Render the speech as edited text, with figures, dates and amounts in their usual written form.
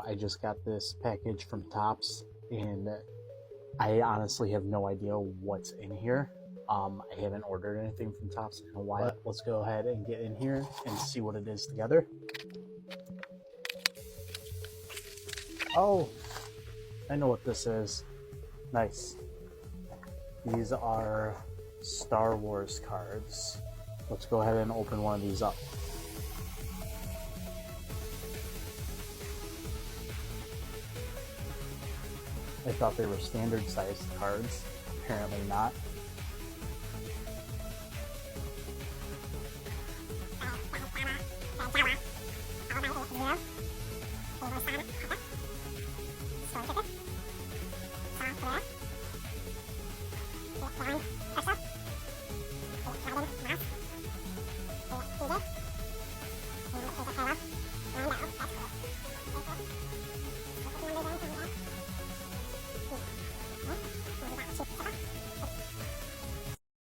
I just got this package from Topps, and I honestly have no idea what's in here. I haven't ordered anything from Topps in a while. But let's go ahead and get in here and see what it is together. Oh, I know what this is. Nice. These are Star Wars cards. Let's go ahead and open one of these up. I thought they were standard sized cards. Apparently not. Bye.